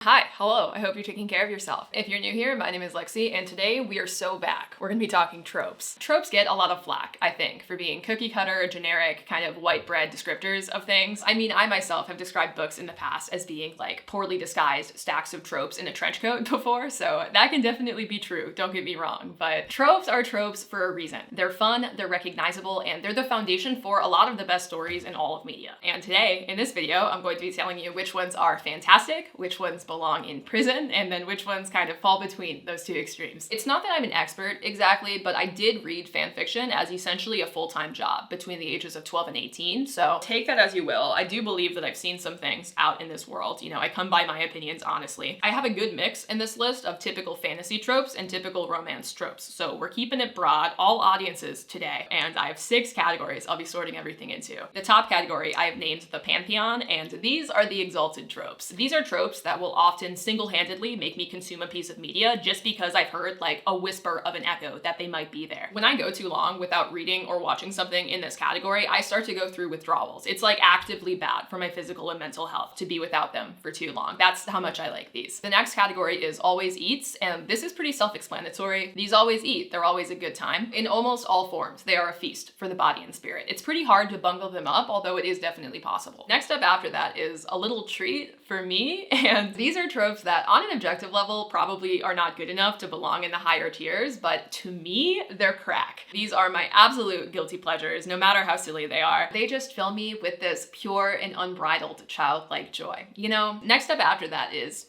Hi, hello, I hope you're taking care of yourself. If you're new here, my name is Lexi, and today we are so back. We're gonna be talking tropes. Tropes get a lot of flack, I think, for being cookie cutter, generic, kind of white bread descriptors of things. I mean, I myself have described books in the past as being like poorly disguised stacks of tropes in a trench coat before, so that can definitely be true, don't get me wrong, but tropes are tropes for a reason. They're fun, they're recognizable, and they're the foundation for a lot of the best stories in all of media. And today, in this video, I'm going to be telling you which ones are fantastic, which ones belong in prison, and then which ones kind of fall between those two extremes. It's not that I'm an expert exactly, but I did read fan fiction as essentially a full-time job between the ages of 12 and 18, so take that as you will. I do believe that I've seen some things out in this world. You know, I come by my opinions honestly. I have a good mix in this list of typical fantasy tropes and typical romance tropes, so we're keeping it broad, all audiences today, and I have 6 categories I'll be sorting everything into. The top category I have named the Pantheon, and these are the exalted tropes. These are tropes that will often single-handedly make me consume a piece of media just because I've heard like a whisper of an echo that they might be there. When I go too long without reading or watching something in this category, I start to go through withdrawals. It's like actively bad for my physical and mental health to be without them for too long. That's how much I like these. The next category is always eats, and this is pretty self-explanatory. These always eat, they're always a good time. In almost all forms, they are a feast for the body and spirit. It's pretty hard to bungle them up, although it is definitely possible. Next up after that is a little treat for me, and these are tropes that on an objective level probably are not good enough to belong in the higher tiers, but to me, they're crack. These are my absolute guilty pleasures, no matter how silly they are. They just fill me with this pure and unbridled childlike joy. You know, next up after that is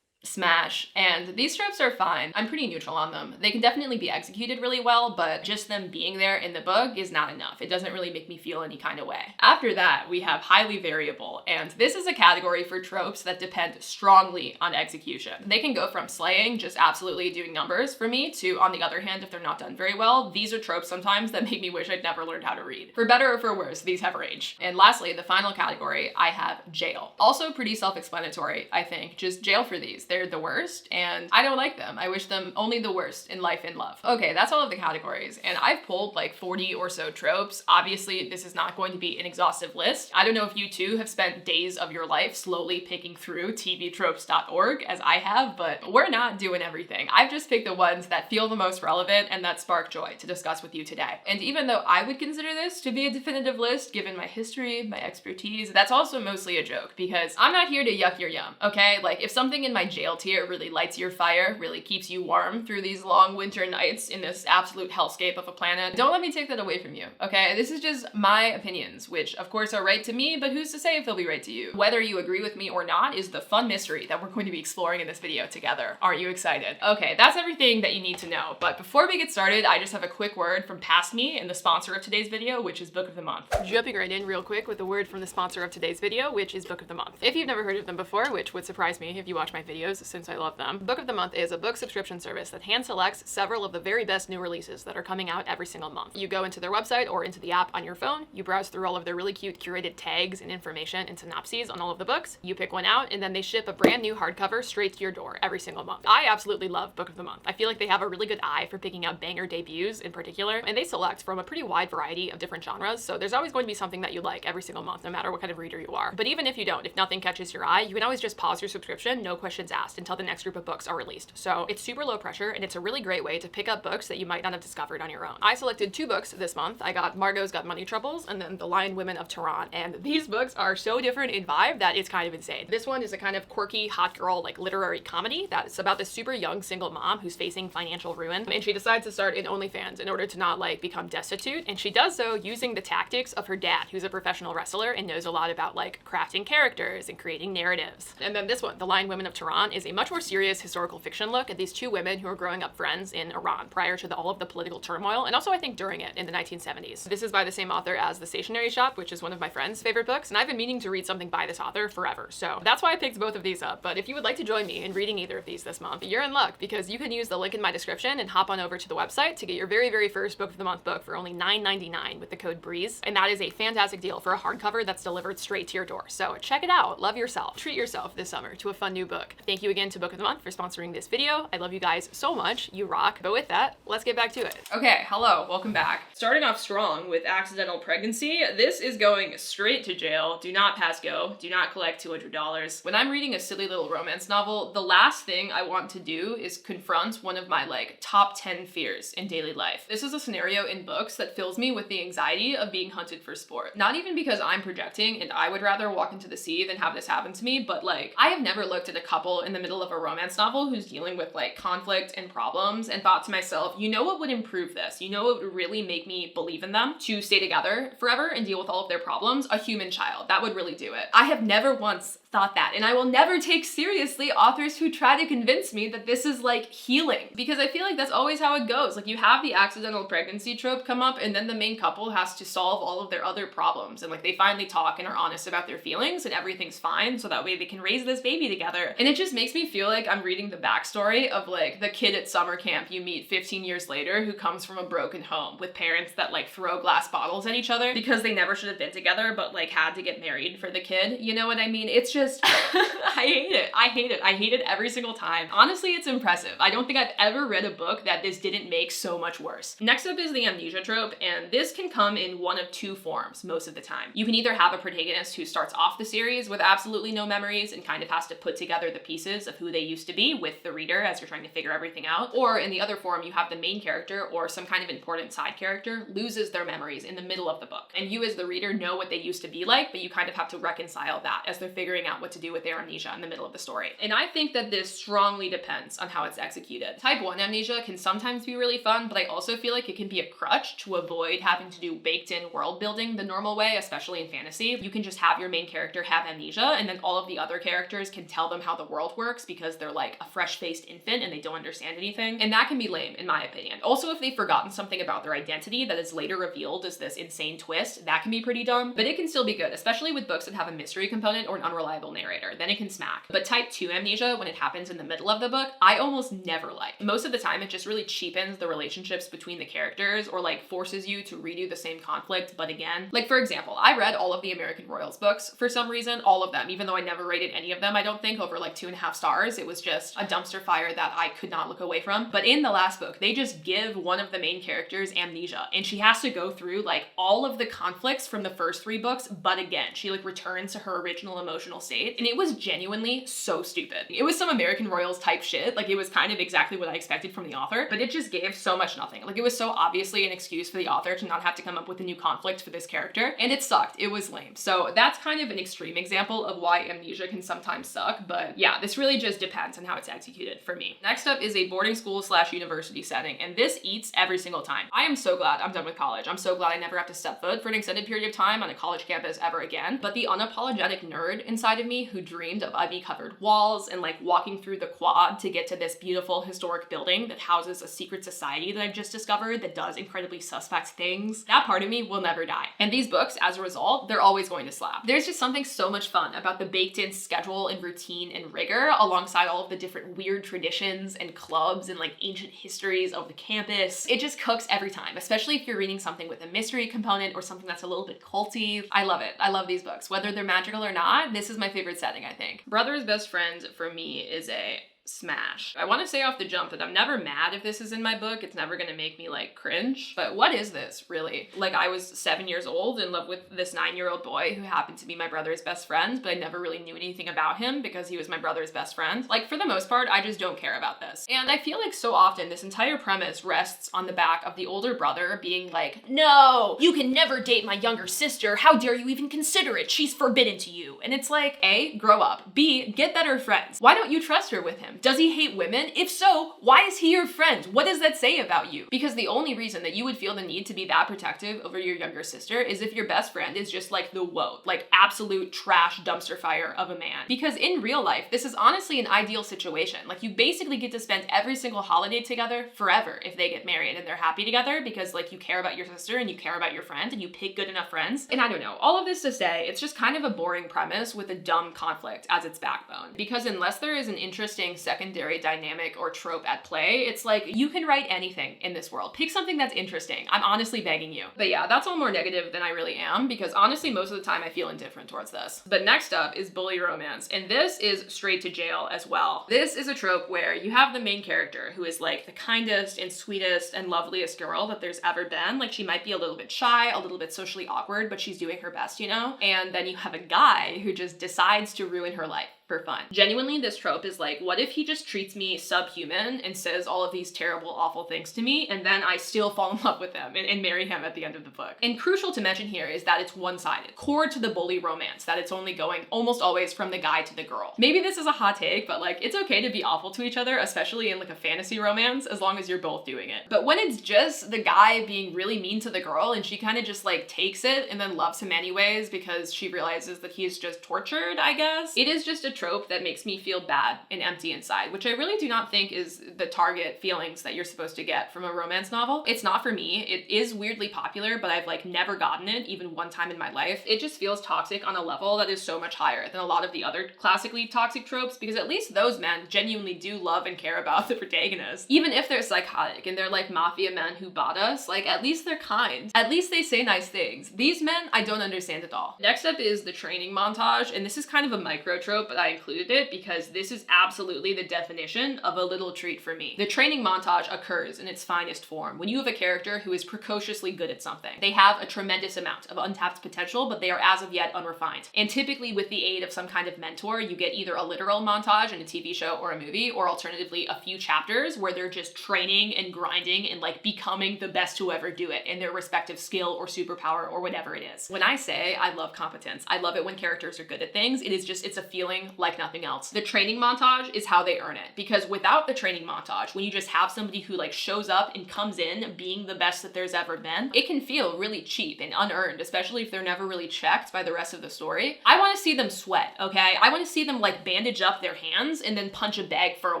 smash, and these tropes are fine. I'm pretty neutral on them. They can definitely be executed really well, but just them being there in the book is not enough. It doesn't really make me feel any kind of way. After that, we have highly variable, and this is a category for tropes that depend strongly on execution. They can go from slaying, just absolutely doing numbers for me, to, on the other hand, if they're not done very well, these are tropes sometimes that make me wish I'd never learned how to read. For better or for worse, these have range. And lastly, the final category, I have jail. Also pretty self-explanatory, I think. Just jail for these. They're the worst, and I don't like them. I wish them only the worst in life and love. Okay, that's all of the categories, and I've pulled like 40 or so tropes. Obviously, this is not going to be an exhaustive list. I don't know if you too have spent days of your life slowly picking through tvtropes.org as I have, but we're not doing everything. I've just picked the ones that feel the most relevant and that spark joy to discuss with you today. And even though I would consider this to be a definitive list, given my history, my expertise, that's also mostly a joke, because I'm not here to yuck your yum, okay? Like, if something in my jail tier really lights your fire, really keeps you warm through these long winter nights in this absolute hellscape of a planet, don't let me take that away from you, okay? This is just my opinions, which of course are right to me, but who's to say if they'll be right to you? Whether you agree with me or not is the fun mystery that we're going to be exploring in this video together. Aren't you excited? Okay, that's everything that you need to know, but before we get started, I just have a quick word from Past Me and the sponsor of today's video, which is Book of the Month. Jumping right in real quick with a word from the sponsor of today's video, which is Book of the Month. If you've never heard of them before, which would surprise me if you watch my videos since I love them, Book of the Month is a book subscription service that hand selects several of the very best new releases that are coming out every single month. You go into their website or into the app on your phone, you browse through all of their really cute curated tags and information and synopses on all of the books, you pick one out, and then they ship a brand new hardcover straight to your door every single month. I absolutely love Book of the Month. I feel like they have a really good eye for picking out banger debuts in particular, and they select from a pretty wide variety of different genres, so there's always going to be something that you like every single month, no matter what kind of reader you are. But even if you don't, if nothing catches your eye, you can always just pause your subscription, no questions asked, until the next group of books are released. So it's super low pressure, and it's a really great way to pick up books that you might not have discovered on your own. I selected 2 books this month. I got Margot's Got Money Troubles and then The Lion Women of Tehran, and these books are so different in vibe that it's kind of insane. This one is a kind of quirky, hot girl, like literary comedy that's about this super young single mom who's facing financial ruin, and she decides to start an OnlyFans in order to not like become destitute, and she does so using the tactics of her dad, who's a professional wrestler and knows a lot about like crafting characters and creating narratives. And then this one, The Lion Women of Tehran, is a much more serious historical fiction look at these 2 women who are growing up friends in Iran prior to all of the political turmoil, and also I think during it in the 1970s. This is by the same author as The Stationery Shop, which is one of my friend's favorite books, and I've been meaning to read something by this author forever, so that's why I picked both of these up. But if you would like to join me in reading either of these this month, you're in luck, because you can use the link in my description and hop on over to the website to get your very first Book of the Month book for only $9.99 with the code BREEZE, and that is a fantastic deal for a hardcover that's delivered straight to your door. So check it out, love yourself, treat yourself this summer to a fun new book. Thank you Thank you again to Book of the Month for sponsoring this video. I love you guys so much. You rock. But with that, let's get back to it. Okay, hello, welcome back. Starting off strong with accidental pregnancy, this is going straight to jail. Do not pass go. Do not collect $200. When I'm reading a silly little romance novel, the last thing I want to do is confront one of my top 10 fears in daily life. This is a scenario in books that fills me with the anxiety of being hunted for sport. Not even because I'm projecting and I would rather walk into the sea than have this happen to me, but I have never looked at a couple in the middle of a romance novel who's dealing with conflict and problems and thought to myself, you know what would improve this? You know what would really make me believe in them to stay together forever and deal with all of their problems? A human child. That would really do it. I have never once thought that, and I will never take seriously authors who try to convince me that this is healing, because I feel that's always how it goes. You have the accidental pregnancy trope come up, and then the main couple has to solve all of their other problems, and they finally talk and are honest about their feelings and everything's fine, so that way they can raise this baby together. And it just makes me feel like I'm reading the backstory of the kid at summer camp you meet 15 years later who comes from a broken home with parents that throw glass bottles at each other because they never should have been together but had to get married for the kid. You know what I mean? It's just I hate it. I hate it. I hate it every single time. Honestly, it's impressive. I don't think I've ever read a book that this didn't make so much worse. Next up is the amnesia trope, and this can come in one of two forms most of the time. You can either have a protagonist who starts off the series with absolutely no memories and kind of has to put together the pieces of who they used to be with the reader as you're trying to figure everything out. Or in the other form, you have the main character or some kind of important side character loses their memories in the middle of the book. And you as the reader know what they used to be like, but you kind of have to reconcile that as they're figuring out what to do with their amnesia in the middle of the story. And I think that this strongly depends on how it's executed. Type 1 amnesia can sometimes be really fun, but I also feel like it can be a crutch to avoid having to do baked-in world building the normal way, especially in fantasy. You can just have your main character have amnesia, and then all of the other characters can tell them how the world works because they're a fresh-faced infant and they don't understand anything. And that can be lame, in my opinion. Also, if they've forgotten something about their identity that is later revealed as this insane twist, that can be pretty dumb, but it can still be good, especially with books that have a mystery component or an unreliable narrator. Then it can smack. But type 2 amnesia, when it happens in the middle of the book, I almost never like. Most of the time, it just really cheapens the relationships between the characters or forces you to redo the same conflict, but again. For example, I read all of the American Royals books for some reason, all of them, even though I never rated any of them, I don't think, over 2.5 stars. It was just a dumpster fire that I could not look away from. But in the last book, they just give one of the main characters amnesia, and she has to go through all of the conflicts from the first 3 books, but again, she returns to her original emotional state, and it was genuinely so stupid. It was some American Royals type shit. It was kind of exactly what I expected from the author, but it just gave so much nothing. It was so obviously an excuse for the author to not have to come up with a new conflict for this character, and it sucked. It was lame. So that's kind of an extreme example of why amnesia can sometimes suck, but yeah, this really just depends on how it's executed for me. Next up is a boarding school / university setting, and this eats every single time. I am so glad I'm done with college. I'm so glad I never have to step foot for an extended period of time on a college campus ever again, but the unapologetic nerd inside of me who dreamed of ivy-covered walls and walking through the quad to get to this beautiful historic building that houses a secret society that I've just discovered that does incredibly suspect things, that part of me will never die. And these books, as a result, they're always going to slap. There's just something so much fun about the baked-in schedule and routine and rigor alongside all of the different weird traditions and clubs and ancient histories of the campus. It just cooks every time, especially if you're reading something with a mystery component or something that's a little bit culty. I love it. I love these books. Whether they're magical or not, this is my favorite setting, I think. Brother's Best Friend for me is a smash. I want to say off the jump that I'm never mad if this is in my book. It's never gonna make me cringe. But what is this really? I was 7 years old in love with this 9-year-old boy who happened to be my brother's best friend, but I never really knew anything about him because he was my brother's best friend. For the most part, I just don't care about this. And I feel so often this entire premise rests on the back of the older brother being no, you can never date my younger sister. How dare you even consider it? She's forbidden to you. And it's A, grow up. B, get better friends. Why don't you trust her with him? Does he hate women? If so, why is he your friend? What does that say about you? Because the only reason that you would feel the need to be that protective over your younger sister is if your best friend is just the woe, absolute trash dumpster fire of a man. Because in real life, this is honestly an ideal situation. You basically get to spend every single holiday together forever if they get married and they're happy together because you care about your sister and you care about your friend and you pick good enough friends. And I don't know, all of this to say, it's just kind of a boring premise with a dumb conflict as its backbone. Because unless there is an interesting secondary dynamic or trope at play. It's like, you can write anything in this world. Pick something that's interesting. I'm honestly begging you. But yeah, that's all more negative than I really am, because honestly, most of the time I feel indifferent towards this. But next up is bully romance, and this is straight to jail as well. This is a trope where you have the main character who is like the kindest and sweetest and loveliest girl that there's ever been. Like, she might be a little bit shy, a little bit socially awkward, but she's doing her best, you know? And then you have a guy who just decides to ruin her life for fun. Genuinely, this trope is like, what if he just treats me subhuman and says all of these terrible, awful things to me, and then I still fall in love with him and marry him at the end of the book? And crucial to mention here is that it's one-sided. Core to the bully romance, that it's only going almost always from the guy to the girl. Maybe this is a hot take, but like, it's okay to be awful to each other, especially in like a fantasy romance, as long as you're both doing it. But when it's just the guy being really mean to the girl and she kind of just like takes it and then loves him anyways because she realizes that he's just tortured, I guess, it is just a trope that makes me feel bad and empty inside, which I really do not think is the target feelings that you're supposed to get from a romance novel. It's not for me. It is weirdly popular, but I've like never gotten it even one time in my life. It just feels toxic on a level that is so much higher than a lot of the other classically toxic tropes, because at least those men genuinely do love and care about the protagonist. Even if they're psychotic and they're like mafia men who bought us, like, at least they're kind. At least they say nice things. These men, I don't understand at all. Next up is the training montage, and this is kind of a micro trope, but I included it because this is absolutely the definition of a little treat for me. The training montage occurs in its finest form when you have a character who is precociously good at something. They have a tremendous amount of untapped potential, but they are as of yet unrefined. And typically with the aid of some kind of mentor, you get either a literal montage in a TV show or a movie, or alternatively a few chapters where they're just training and grinding and like becoming the best to ever do it in their respective skill or superpower or whatever it is. When I say I love competence, I love it when characters are good at things. It's a feeling like nothing else. The training montage is how they earn it, because without the training montage, when you just have somebody who like shows up and comes in being the best that there's ever been, it can feel really cheap and unearned, especially if they're never really checked by the rest of the story. I want to see them sweat, okay? I want to see them like bandage up their hands and then punch a bag for a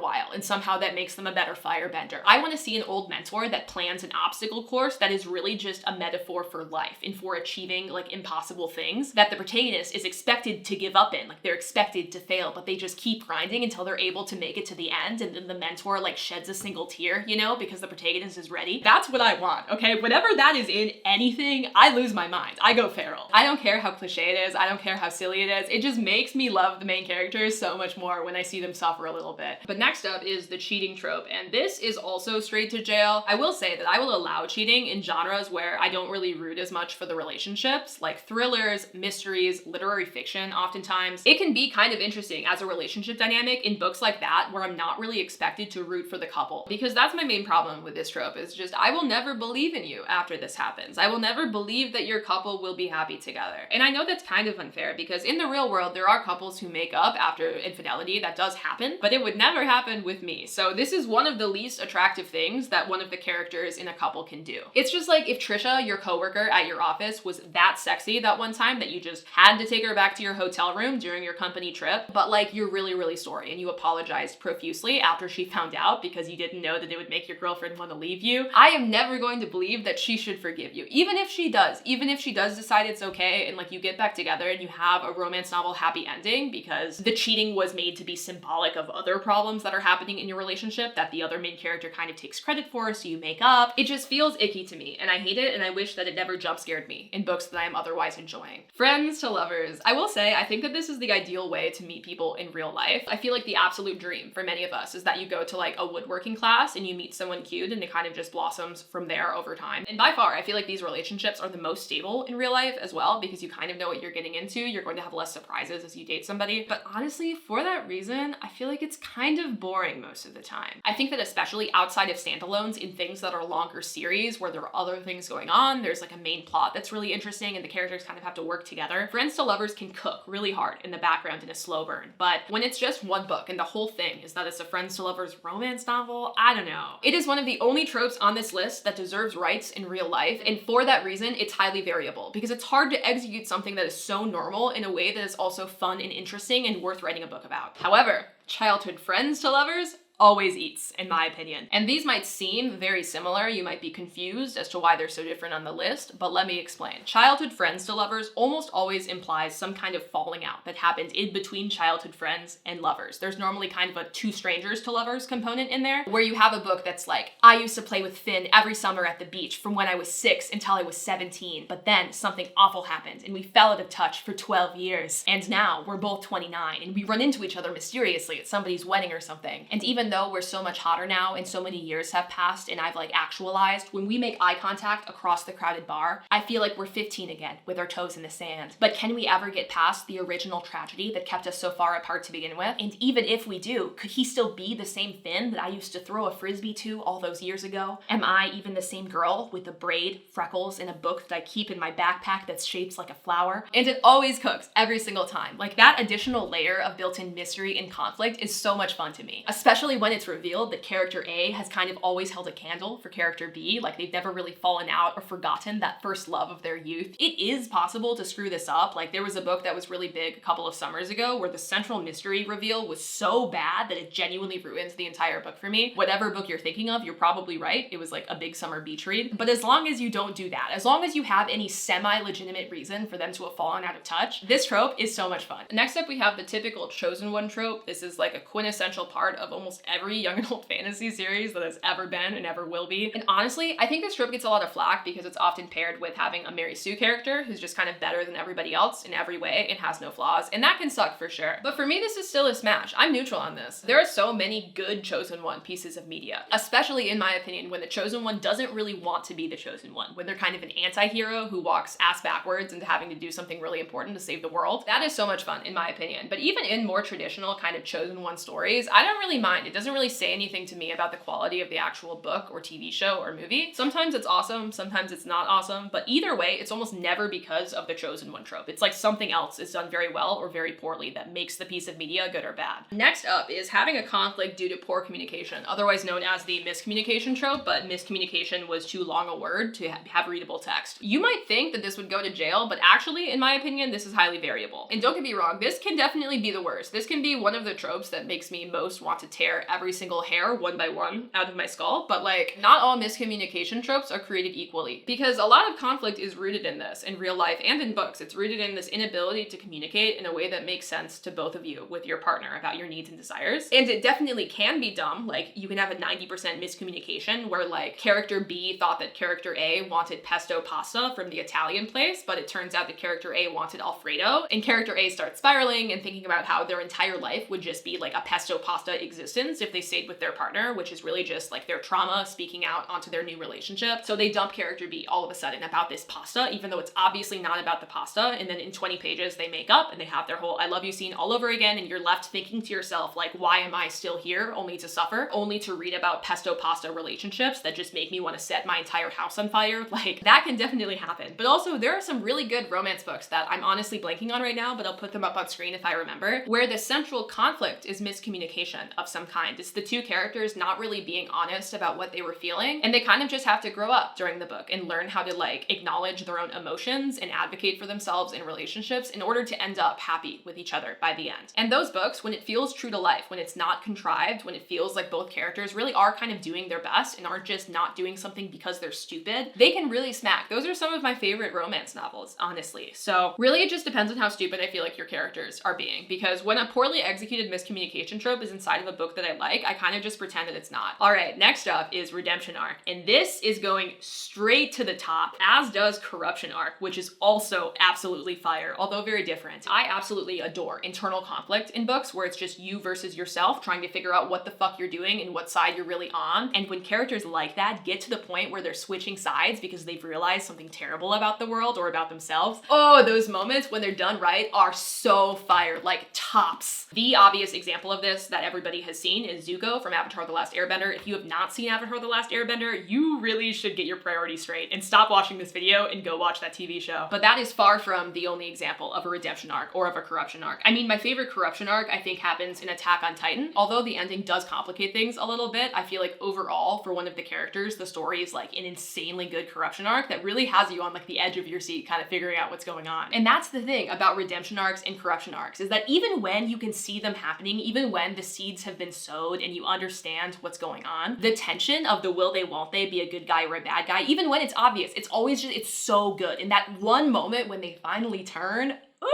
while, and somehow that makes them a better firebender. I want to see an old mentor that plans an obstacle course that is really just a metaphor for life and for achieving like impossible things that the protagonist is expected to give up in. Like, they're expected to fail, but they just keep grinding until they're able to make it to the end, and then the mentor like sheds a single tear, you know, because the protagonist is ready. That's what I want, okay? Whenever that is in anything, I lose my mind. I go feral. I don't care how cliche it is. I don't care how silly it is. It just makes me love the main characters so much more when I see them suffer a little bit. But next up is the cheating trope, and this is also straight to jail. I will say that I will allow cheating in genres where I don't really root as much for the relationships, like thrillers, mysteries, literary fiction. Oftentimes it can be kind of interesting as a relationship dynamic in books like that where I'm not really expected to root for the couple, because that's my main problem with this trope, is just I will never believe in you after this happens. I will never believe that your couple will be happy together. And I know that's kind of unfair, because in the real world there are couples who make up after infidelity. That does happen, but it would never happen with me. So this is one of the least attractive things that one of the characters in a couple can do. It's just like if Trisha, your coworker at your office, was that sexy that one time that you just had to take her back to your hotel room during your company trip, but like you're really, really sorry and you apologized profusely after she found out because you didn't know that it would make your girlfriend want to leave you. I am never going to believe that she should forgive you. Even if she does decide it's okay and like you get back together and you have a romance novel happy ending because the cheating was made to be symbolic of other problems that are happening in your relationship that the other main character kind of takes credit for, so you make up. It just feels icky to me and I hate it, and I wish that it never jump scared me in books that I am otherwise enjoying. Friends to lovers. I will say, I think that this is the ideal way to meet people in real life. I feel like the absolute dream for many of us is that you go to like a woodworking class and you meet someone cute and it kind of just blossoms from there over time. And by far, I feel like these relationships are the most stable in real life as well, because you kind of know what you're getting into. You're going to have less surprises as you date somebody. But honestly, for that reason, I feel like it's kind of boring most of the time. I think that especially outside of standalones, in things that are longer series where there are other things going on, there's like a main plot that's really interesting and the characters kind of have to work together. Friends to lovers can cook really hard in the background in a slow burn. But when it's just one book and the whole thing is that it's a friends to lovers romance novel, I don't know. It is one of the only tropes on this list that deserves rights in real life, and for that reason, it's highly variable, because it's hard to execute something that is so normal in a way that is also fun and interesting and worth writing a book about. However, childhood friends to lovers, always eats, in my opinion. And these might seem very similar. You might be confused as to why they're so different on the list, but let me explain. Childhood friends to lovers almost always implies some kind of falling out that happened in between childhood friends and lovers. There's normally kind of a two strangers to lovers component in there, where you have a book that's like, I used to play with Finn every summer at the beach from when I was 6 until I was 17, but then something awful happened and we fell out of touch for 12 years. And now we're both 29 and we run into each other mysteriously at somebody's wedding or something. And even though we're so much hotter now and so many years have passed and I've like actualized, when we make eye contact across the crowded bar, I feel like we're 15 again with our toes in the sand. But can we ever get past the original tragedy that kept us so far apart to begin with? And even if we do, could he still be the same Finn that I used to throw a frisbee to all those years ago? Am I even the same girl with the braid, freckles, and a book that I keep in my backpack that's shaped like a flower? And it always cooks every single time. Like, that additional layer of built-in mystery and conflict is so much fun to me, especially when it's revealed that character A has kind of always held a candle for character B, like they've never really fallen out or forgotten that first love of their youth. It is possible to screw this up. Like, there was a book that was really big a couple of summers ago where the central mystery reveal was so bad that it genuinely ruins the entire book for me. Whatever book you're thinking of, you're probably right. It was like a big summer beach read. But as long as you don't do that, as long as you have any semi-legitimate reason for them to have fallen out of touch, this trope is so much fun. Next up, we have the typical chosen one trope. This is like a quintessential part of almost every young adult fantasy series that has ever been and ever will be. And honestly, I think this trope gets a lot of flack because it's often paired with having a Mary Sue character who's just kind of better than everybody else in every way and has no flaws, and that can suck for sure. But for me, this is still a smash. I'm neutral on this. There are so many good chosen one pieces of media, especially in my opinion, when the chosen one doesn't really want to be the chosen one, when they're kind of an anti-hero who walks ass backwards into having to do something really important to save the world. That is so much fun in my opinion. But even in more traditional kind of chosen one stories, I don't really mind. It doesn't really say anything to me about the quality of the actual book or TV show or movie. Sometimes it's awesome, sometimes it's not awesome, but either way, it's almost never because of the chosen one trope. It's like something else is done very well or very poorly that makes the piece of media good or bad. Next up is having a conflict due to poor communication, otherwise known as the miscommunication trope, but miscommunication was too long a word to have readable text. You might think that this would go to jail, but actually, in my opinion, this is highly variable. And don't get me wrong, this can definitely be the worst. This can be one of the tropes that makes me most want to tear every single hair one by one out of my skull, but like, not all miscommunication tropes are created equally, because a lot of conflict is rooted in this, in real life and in books. It's rooted in this inability to communicate in a way that makes sense to both of you with your partner about your needs and desires. And it definitely can be dumb. Like, you can have a 90% miscommunication where like character B thought that character A wanted pesto pasta from the Italian place, but it turns out that character A wanted Alfredo, and character A starts spiraling and thinking about how their entire life would just be like a pesto pasta existence if they stayed with their partner, which is really just like their trauma speaking out onto their new relationship. So they dump character B all of a sudden about this pasta, even though it's obviously not about the pasta, and then in 20 pages they make up and they have their whole I love you scene all over again, and you're left thinking to yourself like, why am I still here only to suffer, only to read about pesto pasta relationships that just make me want to set my entire house on fire? Like, that can definitely happen. But also, there are some really good romance books that I'm honestly blanking on right now, but I'll put them up on screen if I remember, where the central conflict is miscommunication of some kind. It's the two characters not really being honest about what they were feeling, and they kind of just have to grow up during the book and learn how to like acknowledge their own emotions and advocate for themselves in relationships in order to end up happy with each other by the end. And those books, when it feels true to life, when it's not contrived, when it feels like both characters really are kind of doing their best and aren't just not doing something because they're stupid, they can really smack. Those are some of my favorite romance novels, honestly. So really, it just depends on how stupid I feel like your characters are being, because when a poorly executed miscommunication trope is inside of a book that I like, I kind of just pretend that it's not. All right, next up is redemption arc, and this is going straight to the top, as does corruption arc, which is also absolutely fire, although very different. I absolutely adore internal conflict in books where it's just you versus yourself trying to figure out what the fuck you're doing and what side you're really on. And when characters like that get to the point where they're switching sides because they've realized something terrible about the world or about themselves, oh, those moments when they're done right are so fire, like tops. The obvious example of this that everybody has seen is Zuko from Avatar: The Last Airbender. If you have not seen Avatar: The Last Airbender, you really should get your priorities straight and stop watching this video and go watch that TV show. But that is far from the only example of a redemption arc or of a corruption arc. I mean, my favorite corruption arc I think happens in Attack on Titan. Although the ending does complicate things a little bit, I feel like overall for one of the characters, the story is like an insanely good corruption arc that really has you on like the edge of your seat kind of figuring out what's going on. And that's the thing about redemption arcs and corruption arcs, is that even when you can see them happening, even when the seeds have been sown, sewed and you understand what's going on. The tension of the will they, won't they be a good guy or a bad guy, even when it's obvious, it's always just, it's so good. And that one moment when they finally turn, ooh,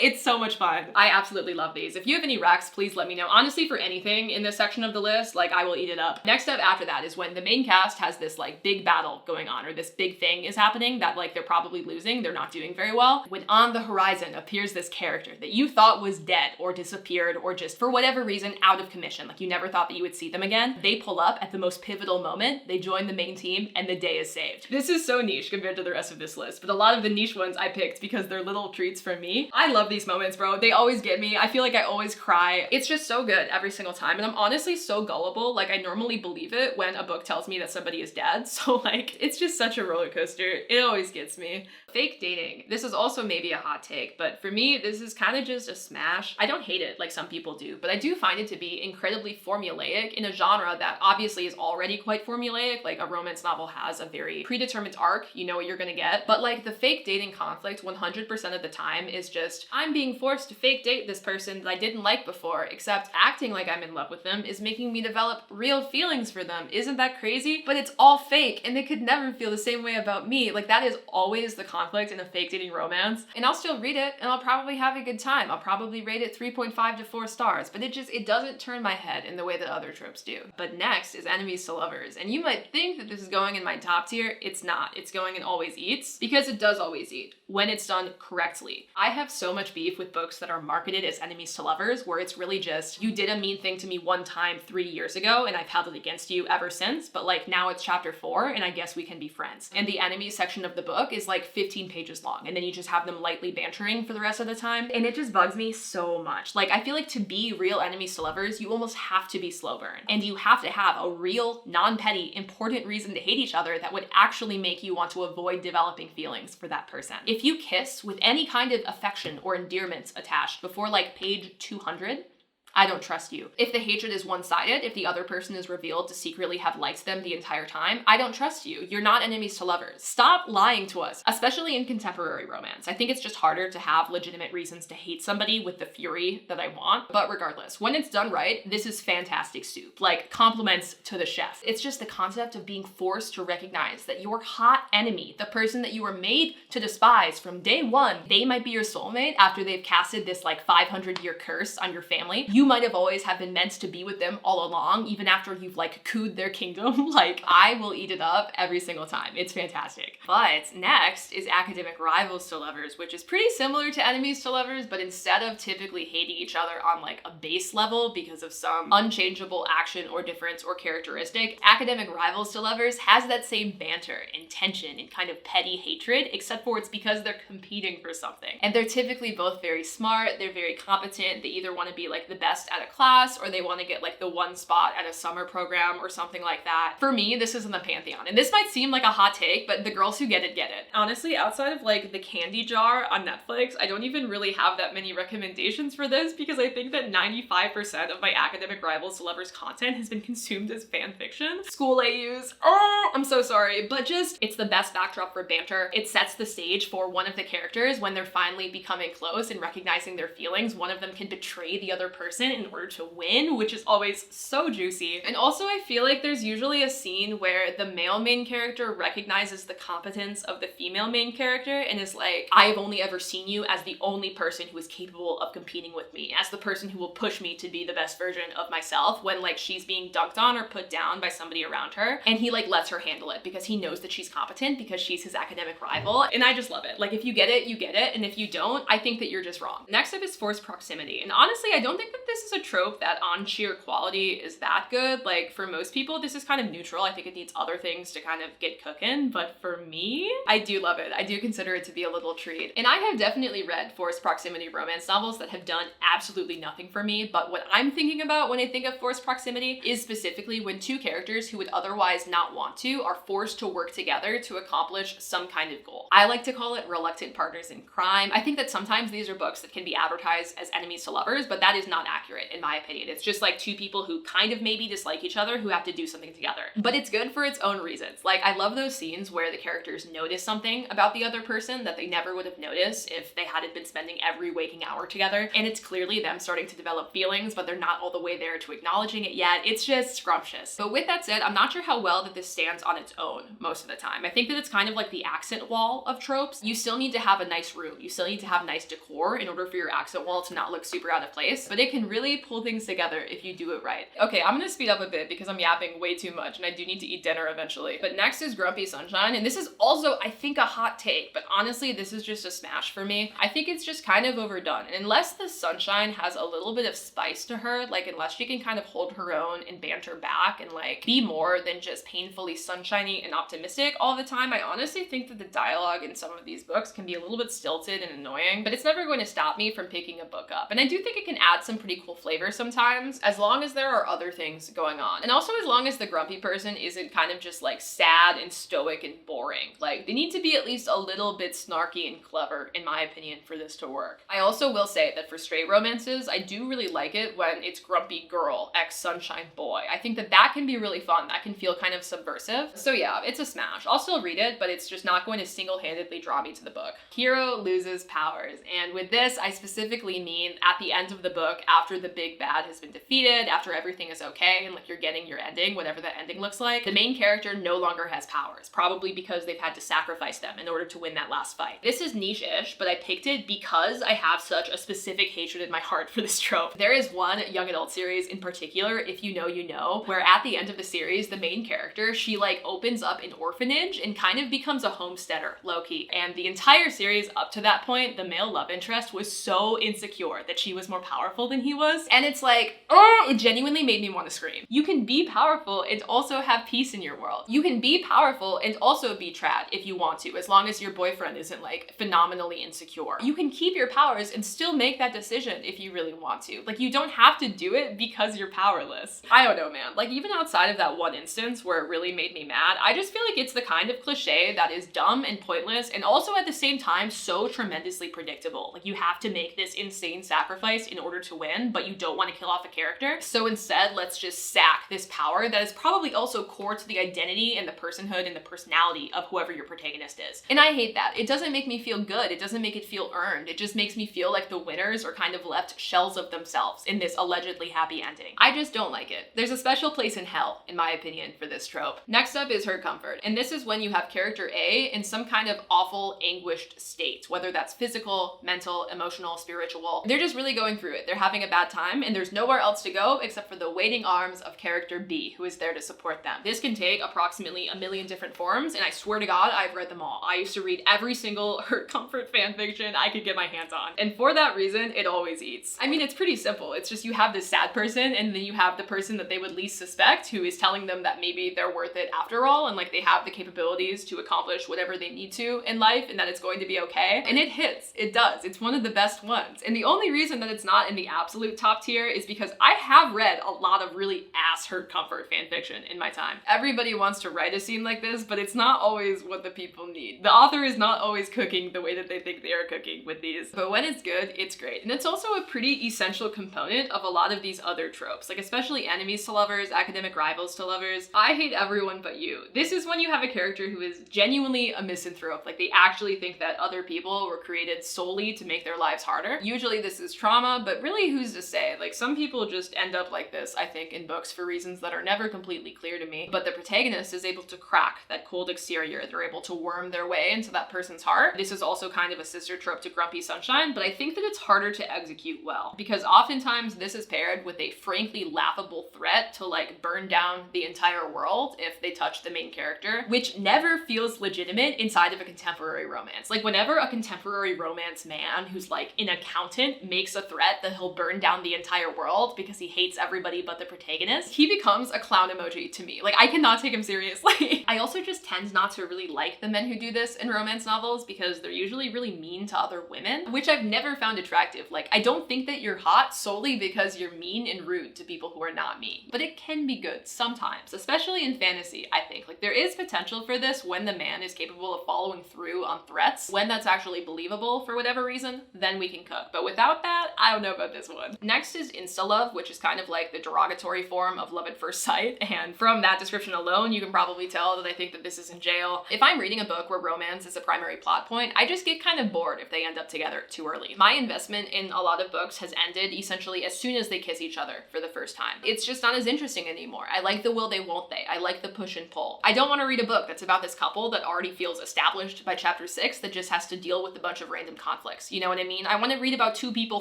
it's so much fun. I absolutely love these. If you have any recs, please let me know. Honestly, for anything in this section of the list, like I will eat it up. Next up after that is when the main cast has this like big battle going on, or this big thing is happening that like they're probably losing, they're not doing very well. When on the horizon appears this character that you thought was dead or disappeared or just for whatever reason out of commission, like you never thought that you would see them again, they pull up at the most pivotal moment, they join the main team, and the day is saved. This is so niche compared to the rest of this list, but a lot of the niche ones I picked because they're little treats for me. I love these moments, bro. They always get me. I feel like I always cry. It's just so good every single time. And I'm honestly so gullible. Like I normally believe it when a book tells me that somebody is dead. So like, it's just such a roller coaster. It always gets me. Fake dating. This is also maybe a hot take, but for me, this is kind of just a smash. I don't hate it like some people do, but I do find it to be incredibly formulaic in a genre that obviously is already quite formulaic. Like a romance novel has a very predetermined arc. You know what you're gonna get. But like the fake dating conflict 100% of the time is just, I'm being forced to fake date this person that I didn't like before, except acting like I'm in love with them is making me develop real feelings for them. Isn't that crazy? But it's all fake and they could never feel the same way about me. Like that is always the conflict in a fake dating romance. And I'll still read it and I'll probably have a good time. I'll probably rate it 3.5 to 4 stars, but it doesn't turn my head in the way that other tropes do. But next is enemies to lovers. And you might think that this is going in my top tier. It's not. It's going in always eats because it does always eat when it's done correctly. I have so much beef with books that are marketed as enemies to lovers, where it's really just, you did a mean thing to me one time 3 years ago and I've held it against you ever since, but like now it's chapter 4 and I guess we can be friends. And the enemies section of the book is like 15 pages long and then you just have them lightly bantering for the rest of the time. And it just bugs me so much. Like I feel like to be real enemies to lovers, you almost have to be slow burn. And you have to have a real, non-petty, important reason to hate each other that would actually make you want to avoid developing feelings for that person. If you kiss with any kind of affection or endearments attached before like page 200, I don't trust you. If the hatred is one-sided, if the other person is revealed to secretly have liked them the entire time, I don't trust you. You're not enemies to lovers. Stop lying to us, especially in contemporary romance. I think it's just harder to have legitimate reasons to hate somebody with the fury that I want. But regardless, when it's done right, this is fantastic soup. Like compliments to the chef. It's just the concept of being forced to recognize that your hot enemy, the person that you were made to despise from day one, they might be your soulmate after they've casted this like 500-year curse on your family. You might have always have been meant to be with them all along, even after you've like cooed their kingdom. Like I will eat it up every single time. It's fantastic. But next is academic rivals to lovers, which is pretty similar to enemies to lovers, but instead of typically hating each other on like a base level because of some unchangeable action or difference or characteristic, academic rivals to lovers has that same banter and tension and kind of petty hatred, except for it's because they're competing for something. And they're typically both very smart, they're very competent, they either want to be like the best at a class or they want to get like the one spot at a summer program or something like that. For me, this is in the pantheon. And this might seem like a hot take, but the girls who get it, get it. Honestly, outside of like The Candy Jar on Netflix, I don't even really have that many recommendations for this because I think that 95% of my academic rivals to lovers content has been consumed as fan fiction. School AUs, oh, I'm so sorry, but just, it's the best backdrop for banter. It sets the stage for one of the characters when they're finally becoming close and recognizing their feelings. One of them can betray the other person in order to win, which is always so juicy. And also I feel like there's usually a scene where the male main character recognizes the competence of the female main character and is like, I've only ever seen you as the only person who is capable of competing with me, as the person who will push me to be the best version of myself when like she's being dunked on or put down by somebody around her. And he like lets her handle it because he knows that she's competent because she's his academic rival. And I just love it. Like if you get it, you get it. And if you don't, I think that you're just wrong. Next up is forced proximity. And honestly, I don't think that this is a trope that on sheer quality is that good. Like for most people, this is kind of neutral. I think it needs other things to kind of get cooking, but for me, I do love it. I do consider it to be a little treat. And I have definitely read forced proximity romance novels that have done absolutely nothing for me, but what I'm thinking about when I think of forced proximity is specifically when two characters who would otherwise not want to are forced to work together to accomplish some kind of goal. I like to call it reluctant partners in crime. I think that sometimes these are books that can be advertised as enemies to lovers, but that is not accurate. accurate in my opinion. It's just like two people who kind of maybe dislike each other who have to do something together. But it's good for its own reasons. Like, I love those scenes where the characters notice something about the other person that they never would have noticed if they hadn't been spending every waking hour together. And it's clearly them starting to develop feelings, but they're not all the way there to acknowledging it yet. It's just scrumptious. But with that said, I'm not sure how well that this stands on its own most of the time. I think that it's kind of like the accent wall of tropes. You still need to have a nice room. You still need to have nice decor in order for your accent wall to not look super out of place, but it can really pull things together if you do it right. Okay, I'm gonna speed up a bit because I'm yapping way too much and I do need to eat dinner eventually. But next is Grumpy Sunshine, and this is also, I think, a hot take, but honestly, this is just a smash for me. I think it's just kind of overdone, and unless the Sunshine has a little bit of spice to her, like unless she can kind of hold her own and banter back and like be more than just painfully sunshiny and optimistic all the time, I honestly think that the dialogue in some of these books can be a little bit stilted and annoying, but it's never going to stop me from picking a book up. And I do think it can add some pretty cool flavor sometimes, as long as there are other things going on. And also as long as the grumpy person isn't kind of just like sad and stoic and boring. Like, they need to be at least a little bit snarky and clever, in my opinion, for this to work. I also will say that for straight romances, I do really like it when it's grumpy girl ex sunshine boy. I think that that can be really fun. That can feel kind of subversive. So yeah, it's a smash. I'll still read it, but it's just not going to single-handedly draw me to the book. Hero loses powers. And with this, I specifically mean at the end of the book, after the big bad has been defeated, after everything is okay, and like you're getting your ending, whatever that ending looks like, the main character no longer has powers, probably because they've had to sacrifice them in order to win that last fight. This is niche-ish, but I picked it because I have such a specific hatred in my heart for this trope. There is one young adult series in particular, If You Know, You Know, where at the end of the series, the main character, she like opens up an orphanage and kind of becomes a homesteader, low-key. And the entire series up to that point, the male love interest was so insecure that she was more powerful than he was. And it's like, oh, it genuinely made me want to scream. You can be powerful and also have peace in your world. You can be powerful and also be trad if you want to, as long as your boyfriend isn't like phenomenally insecure. You can keep your powers and still make that decision if you really want to. Like, you don't have to do it because you're powerless. I don't know, man. Like, even outside of that one instance where it really made me mad, I just feel like it's the kind of cliche that is dumb and pointless and also at the same time so tremendously predictable. Like, you have to make this insane sacrifice in order to win, but you don't want to kill off a character. So instead, let's just sack this power that is probably also core to the identity and the personhood and the personality of whoever your protagonist is. And I hate that. It doesn't make me feel good. It doesn't make it feel earned. It just makes me feel like the winners are kind of left shells of themselves in this allegedly happy ending. I just don't like it. There's a special place in hell, in my opinion, for this trope. Next up is Her Comfort. And this is when you have character A in some kind of awful, anguished state, whether that's physical, mental, emotional, spiritual. They're just really going through it. They're having a bad time and there's nowhere else to go except for the waiting arms of character B, who is there to support them. This can take approximately a million different forms, and I swear to God, I've read them all. I used to read every single Her Comfort fanfiction I could get my hands on. And for that reason, it always eats. I mean, it's pretty simple. It's just you have this sad person and then you have the person that they would least suspect who is telling them that maybe they're worth it after all and like they have the capabilities to accomplish whatever they need to in life and that it's going to be okay. And it hits. It does. It's one of the best ones. And the only reason that it's not in the absolute top tier is because I have read a lot of really ass Her Comfort fanfiction in my time. Everybody wants to write a scene like this, but it's not always what the people need. The author is not always cooking the way that they think they are cooking with these. But when it's good, it's great. And it's also a pretty essential component of a lot of these other tropes, like especially enemies to lovers, academic rivals to lovers. I hate everyone but you. This is when you have a character who is genuinely a misanthrope. Like, they actually think that other people were created solely to make their lives harder. Usually this is trauma, but really who's to say? Like, some people just end up like this, I think, in books for reasons that are never completely clear to me. But the protagonist is able to crack that cold exterior. They're able to worm their way into that person's heart. This is also kind of a sister trope to Grumpy Sunshine, but I think that it's harder to execute well because oftentimes this is paired with a frankly laughable threat to like burn down the entire world if they touch the main character, which never feels legitimate inside of a contemporary romance. Like, whenever a contemporary romance man who's like an accountant makes a threat that he'll burn down the entire world because he hates everybody but the protagonist, he becomes a clown emoji to me. Like, I cannot take him seriously. I also just tend not to really like the men who do this in romance novels because they're usually really mean to other women, which I've never found attractive. Like, I don't think that you're hot solely because you're mean and rude to people who are not mean, but it can be good sometimes, especially in fantasy, I think. Like, there is potential for this when the man is capable of following through on threats. When that's actually believable for whatever reason, then we can cook. But without that, I don't know about this one. one. Next is insta-love, which is kind of like the derogatory form of love at first sight. And from that description alone, you can probably tell that I think that this is in jail. If I'm reading a book where romance is a primary plot point, I just get kind of bored if they end up together too early. My investment in a lot of books has ended essentially as soon as they kiss each other for the first time. It's just not as interesting anymore. I like the will they won't they. I like the push and pull. I don't want to read a book that's about this couple that already feels established by chapter 6 that just has to deal with a bunch of random conflicts. You know what I mean? I want to read about two people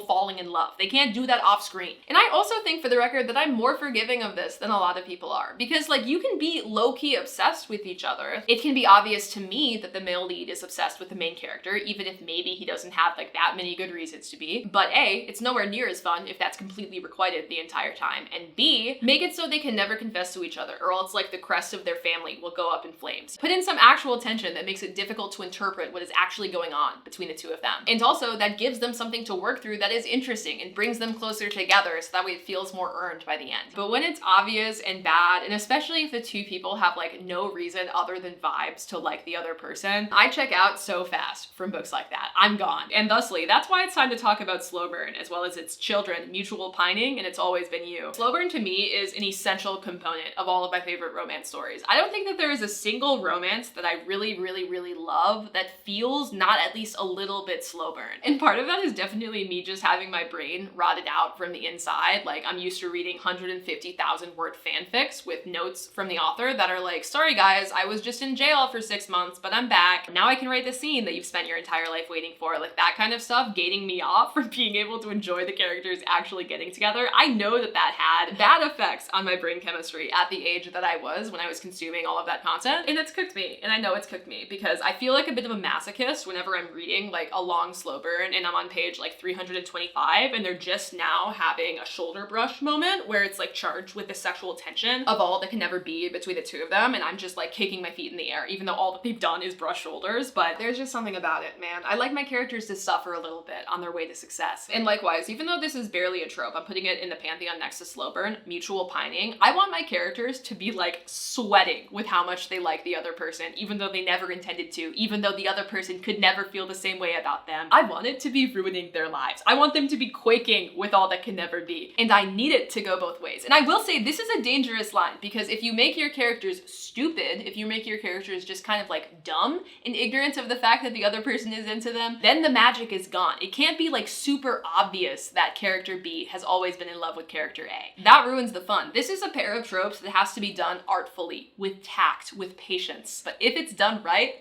falling in love. They can't do that off screen. And I also think, for the record, that I'm more forgiving of this than a lot of people are. Because like, you can be low-key obsessed with each other. It can be obvious to me that the male lead is obsessed with the main character, even if maybe he doesn't have like that many good reasons to be. But A, it's nowhere near as fun if that's completely requited the entire time. And B, make it so they can never confess to each other, or else like the crest of their family will go up in flames. Put in some actual tension that makes it difficult to interpret what is actually going on between the two of them. And also that gives them something to work through that is interesting and brings them closer together, so that way it feels more earned by the end. But when it's obvious and bad, and especially if the two people have like no reason other than vibes to like the other person, I check out so fast from books like that. I'm gone. And thusly, that's why it's time to talk about slow burn, as well as its children, mutual pining, and It's Always Been You. Slow burn to me is an essential component of all of my favorite romance stories. I don't think that there is a single romance that I really love that feels not at least a little bit slow burn. And part of that is definitely me just having my brain rotted out from the inside. Like, I'm used to reading 150,000 word fanfics with notes from the author that are like, sorry guys, I was just in jail for 6 months, but I'm back. Now I can write the scene that you've spent your entire life waiting for. Like, that kind of stuff gating me off from being able to enjoy the characters actually getting together. I know that that had bad effects on my brain chemistry at the age that I was when I was consuming all of that content. And it's cooked me. And I know it's cooked me because I feel like a bit of a masochist whenever I'm reading like a long slow burn and I'm on page like 325 and they're just now having a shoulder brush moment where it's like charged with the sexual tension of all that can never be between the two of them. And I'm just like kicking my feet in the air, even though all that they've done is brush shoulders. But there's just something about it, man. I like my characters to suffer a little bit on their way to success. And likewise, even though this is barely a trope, I'm putting it in the pantheon next to slow burn, mutual pining. I want my characters to be like sweating with how much they like the other person, even though they never intended to, even though the other person could never feel the same way about them. I want it to be ruining their lives. I want them to be quaking with all that can never be. And I need it to go both ways. And I will say this is a dangerous line, because if you make your characters stupid, if you make your characters just kind of like dumb and ignorant of the fact that the other person is into them, then the magic is gone. It can't be like super obvious that character B has always been in love with character A. That ruins the fun. This is a pair of tropes that has to be done artfully, with tact, with patience. But if it's done right,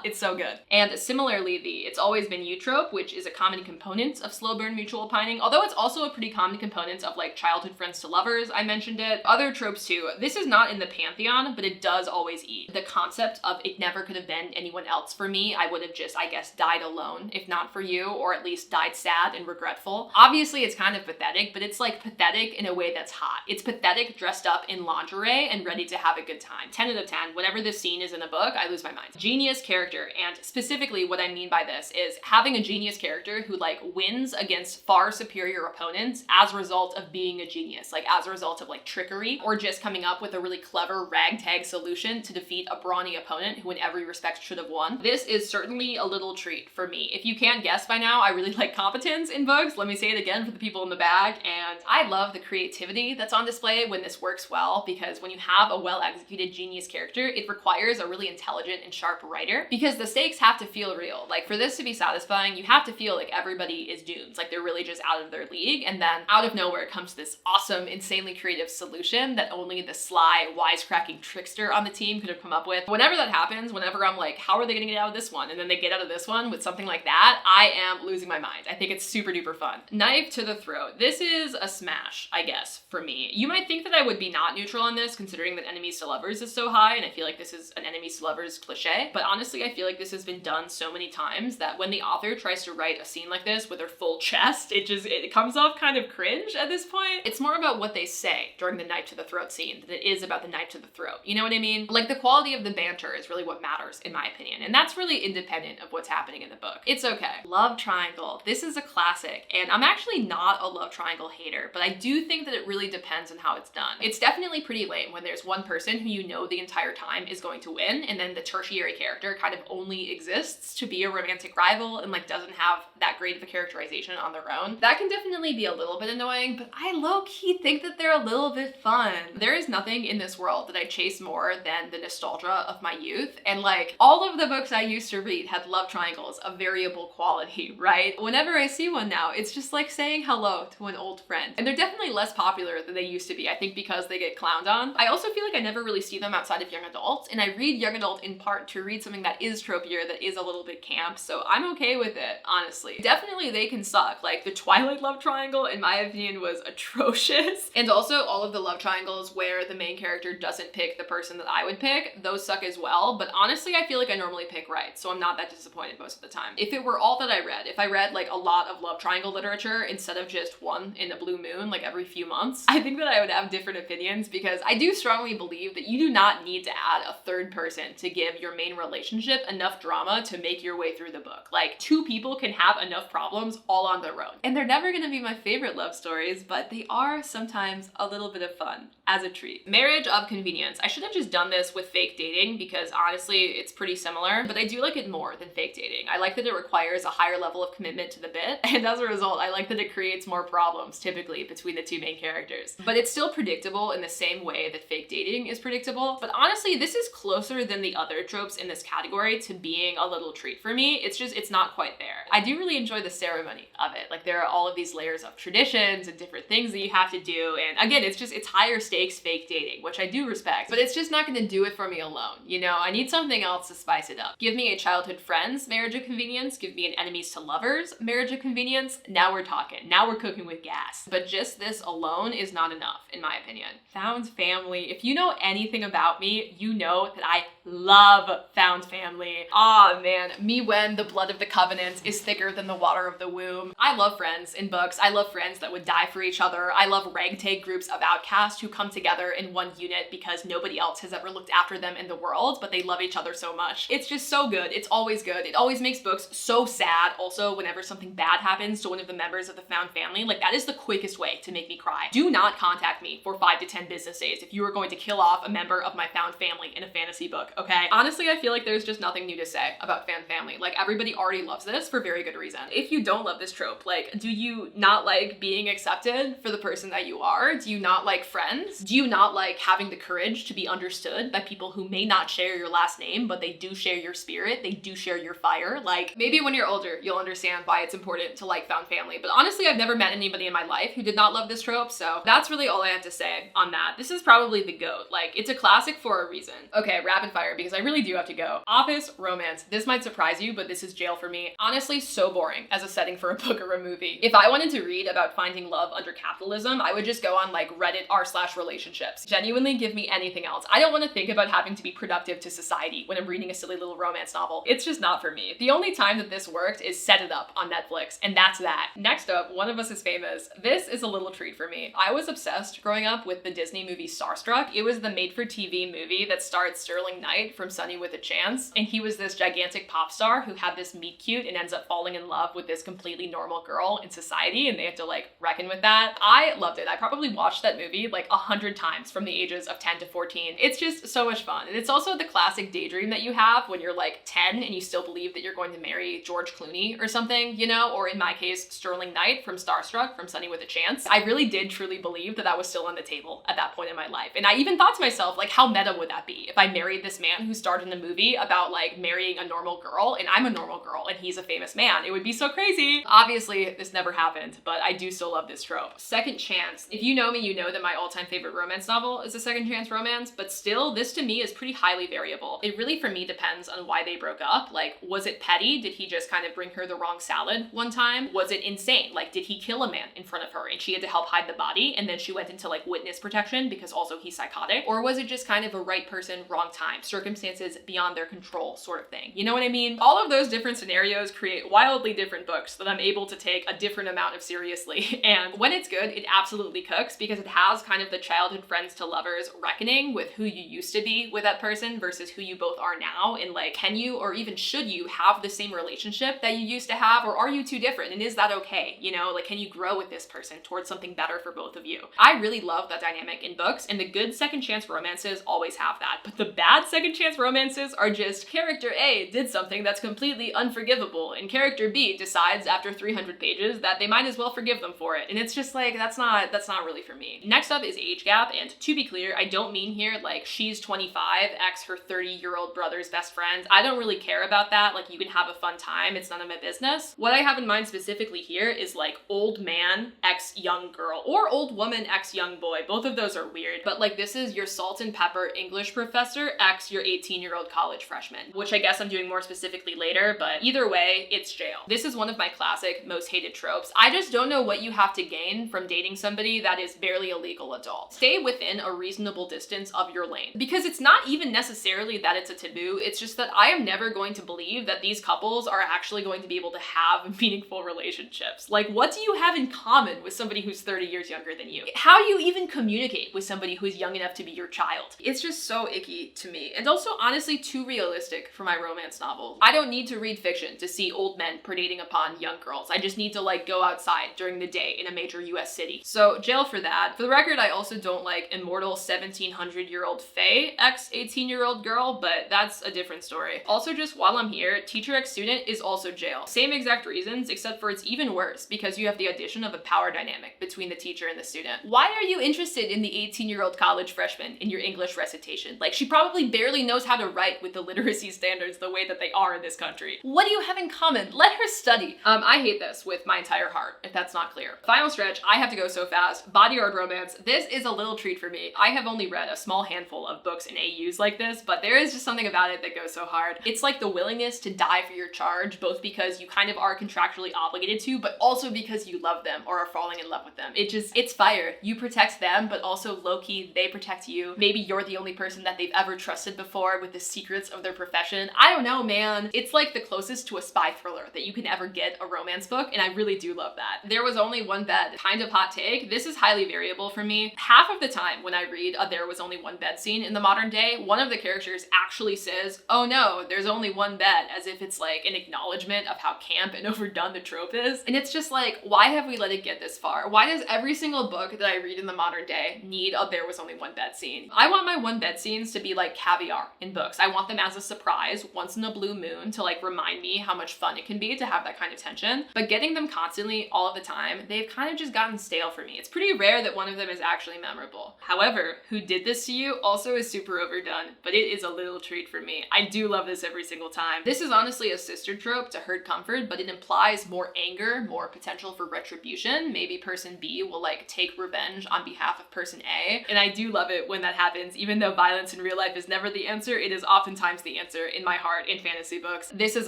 it's so good. And similarly, the It's Always Been You trope, which is a common component of slow burn mutual pining, although it's also a pretty common component of like childhood friends to lovers, I mentioned it. Other tropes too. This is not in the pantheon, but it does always eat. The concept of it never could have been anyone else for me. I would have just, I guess, died alone, if not for you, or at least died sad and regretful. Obviously, it's kind of pathetic, but it's like pathetic in a way that's hot. It's pathetic dressed up in lingerie and ready to have a good time. 10 out of 10. Whenever this scene is in a book, I lose my mind. Genius character, and specifically what I mean by this is having a genius character who like wins against far superior opponents as a result of being a genius, like as a result of like trickery, or just coming up with a really clever ragtag solution to defeat a brawny opponent who in every respect should have won. This is certainly a little treat for me. If you can't guess by now, I really like competence in books. Let me say it again for the people in the back. And I love the creativity that's on display when this works well, because when you have a well-executed genius character, it requires a really intelligent and sharp writer, because the stakes have to feel real. Like, for this to be satisfying, you have to feel like everybody is doomed, like they're really just out of their league, and then out of nowhere comes this awesome, insanely creative solution that only the sly, wisecracking trickster on the team could have come up with. Whenever that happens, whenever I'm like, how are they gonna get out of this one? And then they get out of this one with something like that, I am losing my mind. I think it's super duper fun. Knife to the throat. This is a smash, I guess, for me. You might think that I would be not neutral on this, considering that enemies to lovers is so high, and I feel like this is an enemies to lovers cliche, but honestly, I feel like this has been done so many times that when the author tries to write a scene like this with their full chest, it comes off kind of cringe at this point. It's more about what they say during the knife to the throat scene than it is about the knife to the throat. You know what I mean? Like, the quality of the banter is really what matters, in my opinion, and that's really independent of what's happening in the book. It's okay. Love triangle. This is a classic, and I'm actually not a love triangle hater, but I do think that it really depends on how it's done. It's definitely pretty lame when there's one person who you know the entire time is going to win, and then the tertiary character character kind of only exists to be a romantic rival and like doesn't have that great of a characterization on their own. That can definitely be a little bit annoying, but I low-key think that they're a little bit fun. There is nothing in this world that I chase more than the nostalgia of my youth, and like all of the books I used to read had love triangles of variable quality, right? Whenever I see one now, it's just like saying hello to an old friend. And they're definitely less popular than they used to be, I think because they get clowned on. I also feel like I never really see them outside of young adult, and I read young adult in part to read something that is tropier, that is a little bit camp, so I'm okay with it, honestly. Definitely they can suck. Like the Twilight love triangle, in my opinion, was atrocious. And also all of the love triangles where the main character doesn't pick the person that I would pick, those suck as well, but honestly I feel like I normally pick right, so I'm not that disappointed most of the time. If it were all that I read, if I read like a lot of love triangle literature instead of just one in a blue moon like every few months, I think that I would have different opinions, because I do strongly believe that you do not need to add a third person to give your main relationship enough drama to make your way through the book. Like two people can have enough problems all on their own. And they're never gonna be my favorite love stories, but they are sometimes a little bit of fun as a treat. Marriage of convenience. I should have just done this with fake dating because honestly it's pretty similar, but I do like it more than fake dating. I like that it requires a higher level of commitment to the bit, and as a result I like that it creates more problems typically between the two main characters. But it's still predictable in the same way that fake dating is predictable. But honestly this is closer than the other tropes in this category to being a little treat for me. It's not quite there. I do really enjoy the ceremony of it. Like there are all of these layers of traditions and different things that you have to do, and again it's higher stakes fake dating, which I do respect, but it's just not gonna do it for me alone. You know, I need something else to spice it up. Give me a childhood friends marriage of convenience, give me an enemies to lovers marriage of convenience. Now we're talking, now we're cooking with gas. But just this alone is not enough in my opinion. Found family. If you know anything about me, you know that I love found family. Ah man, me when the blood of the covenant is thicker than the water of the womb. I love friends in books. I love friends that would die for each other. I love ragtag groups of outcasts who come together in one unit because nobody else has ever looked after them in the world, but they love each other so much. It's just so good. It's always good. It always makes books so sad. Also, whenever something bad happens to one of the members of the found family, like that is the quickest way to make me cry. Do not contact me for 5 to 10 business days if you are going to kill off a member of my found family in a fantasy book, okay? Honestly, I feel like there's just nothing new to say about found family. Like everybody already loves this for very good reason. If you don't love this trope, like do you not like being accepted for the person that you are? Do you not like friends? Do you not like having the courage to be understood by people who may not share your last name, but they do share your spirit, they do share your fire? Like maybe when you're older, you'll understand why it's important to like found family, but honestly, I've never met anybody in my life who did not love this trope, so that's really all I have to say on that. This is probably the GOAT. Like it's a classic for a reason. Okay, rapid fire, because I really do have to go. Office romance. This might surprise you, but this is jail for me. Honestly, so boring as a setting for a book or a movie. If I wanted to read about finding love under capitalism, I would just go on like Reddit r/relationships. Genuinely give me anything else. I don't want to think about having to be productive to society when I'm reading a silly little romance novel. It's just not for me. The only time that this worked is Set It Up on Netflix, and that's that. Next up, One of Us is Famous. This is a little treat for me. I was obsessed growing up with the Disney movie Starstruck. It was the made-for-TV movie that starred Sterling Knight from Sunny with a Chance, and he was this gigantic pop star who had this meet cute and ends up falling in love with this completely normal girl in society, and they have to like reckon with that. I loved it. I probably watched that movie like 100 times from the ages of 10 to 14. It's just so much fun. And it's also the classic daydream that you have when you're like 10 and you still believe that you're going to marry George Clooney or something, you know, or in my case, Sterling Knight from Starstruck from Sunny with a Chance. I really did truly believe that that was still on the table at that point in my life. And I even thought to myself, like, how meta would that be if I married this man who starred in a movie about like marrying a normal girl and I'm a normal girl and he's a famous man? It would be so crazy. Obviously, this never happened, but I do still love this trope. Second chance. If you know me, you know that my all-time favorite romance novel is a second chance romance, but still, this to me is pretty highly variable. It really, for me, depends on why they broke up. Like, was it petty? Did he just kind of bring her the wrong salad one time? Was it insane? Like, did he kill a man in front of her and she had to help hide the body and then she went into like witness protection because also he's psychotic? Or was it just kind of a right person, wrong time, circumstances beyond their control sort of thing? You know what I mean? All of those different scenarios create wildly different books that I'm able to take a different amount of seriously. And when it's good, it absolutely cooks because it has kind of the childhood friends to lovers reckoning with who you used to be with that person versus who you both are now. And like, can you or even should you have the same relationship that you used to have, or are you too different? And is that okay? You know, like, can you grow with this person towards something better for both of you? I really love that dynamic in books, and the good second chance romances always have that. But the bad second chance romances are are just character A did something that's completely unforgivable, and character B decides after 300 pages that they might as well forgive them for it. And it's just like, that's not really for me. Next up is age gap, and to be clear, I don't mean here like she's 25, ex her 30-year-old brother's best friend. I don't really care about that. Like, you can have a fun time, it's none of my business. What I have in mind specifically here is like old man ex young girl, or old woman ex young boy. Both of those are weird, but like this is your salt and pepper English professor ex your 18-year-old college freshman, which I guess I'm doing more specifically later, but either way, it's jail. This is one of my classic most hated tropes. I just don't know what you have to gain from dating somebody that is barely a legal adult. Stay within a reasonable distance of your lane, because it's not even necessarily that it's a taboo, it's just that I am never going to believe that these couples are actually going to be able to have meaningful relationships. Like, what do you have in common with somebody who's 30 years younger than you? How do you even communicate with somebody who's young enough to be your child? It's just so icky to me, and also honestly too realistic for my romance novels. I don't need to read fiction to see old men predating upon young girls. I just need to like go outside during the day in a major US city. So jail for that. For the record, I also don't like immortal 1700-year-old fae ex 18-year-old girl, but that's a different story. Also, just while I'm here, teacher ex student is also jail. Same exact reasons, except for it's even worse because you have the addition of a power dynamic between the teacher and the student. Why are you interested in the 18-year-old college freshman in your English recitation? Like, she probably barely knows how to write with the literacy standards the way that they are in this country. What do you have in common? Let her study. I hate this with my entire heart, if that's not clear. Final stretch, I have to go so fast. Bodyguard romance. This is a little treat for me. I have only read a small handful of books and AUs like this, but there is just something about it that goes so hard. It's like the willingness to die for your charge, both because you kind of are contractually obligated to, but also because you love them or are falling in love with them. It's fire. You protect them, but also low-key, they protect you. Maybe you're the only person that they've ever trusted before with the secrets of their profession. I don't know, man. It's like the closest to a spy thriller that you can ever get a romance book, and I really do love that. There was only one bed. Kind of hot take. This is highly variable for me. Half of the time when I read a there was only one bed scene in the modern day, one of the characters actually says, oh no, there's only one bed, as if it's like an acknowledgement of how camp and overdone the trope is. And it's just like, why have we let it get this far? Why does every single book that I read in the modern day need a there was only one bed scene? I want my one bed scenes to be like caviar in books. I want them as a surprise once in a blue moon to like remind me how much fun it can be to have that kind of tension. But getting them constantly all of the time, they've kind of just gotten stale for me. It's pretty rare that one of them is actually memorable. However, Who Did This to You also is super overdone, but it is a little treat for me. I do love this every single time. This is honestly a sister trope to Herd Comfort, but it implies more anger, more potential for retribution. Maybe person B will like take revenge on behalf of person A. And I do love it when that happens. Even though violence in real life is never the answer, it is oftentimes the answer in my heart in fantasy books. This is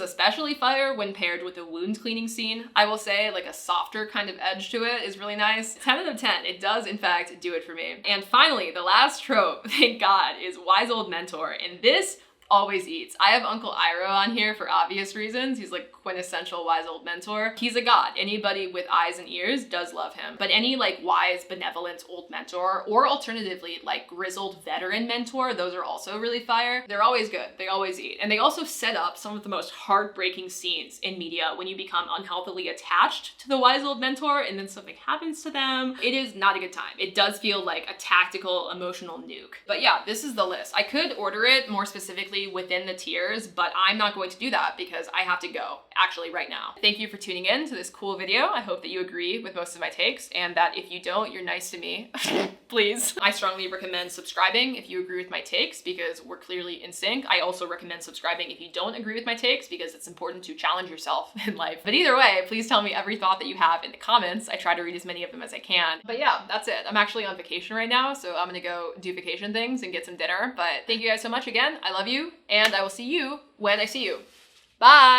especially fire when paired with a wound cleaning scene. I will say like a softer kind of edge to it is really nice. 10 out of 10. It does in fact do it for me. And finally, the last trope, thank God, is wise old mentor. And this always eats. I have Uncle Iroh on here for obvious reasons. He's like quintessential wise old mentor. He's a god. Anybody with eyes and ears does love him. But any like wise, benevolent old mentor, or alternatively like grizzled veteran mentor, those are also really fire. They're always good. They always eat. And they also set up some of the most heartbreaking scenes in media when you become unhealthily attached to the wise old mentor and then something happens to them. It is not a good time. It does feel like a tactical, emotional nuke. But yeah, this is the list. I could order it more specifically within the tiers, but I'm not going to do that because I have to go actually right now. Thank you for tuning in to this cool video. I hope that you agree with most of my takes, and that if you don't, you're nice to me. Please. I strongly recommend subscribing if you agree with my takes because we're clearly in sync. I also recommend subscribing if you don't agree with my takes because it's important to challenge yourself in life. But either way, please tell me every thought that you have in the comments. I try to read as many of them as I can. But yeah, that's it. I'm actually on vacation right now, so I'm gonna go do vacation things and get some dinner. But thank you guys so much again. I love you, and I will see you when I see you. Bye!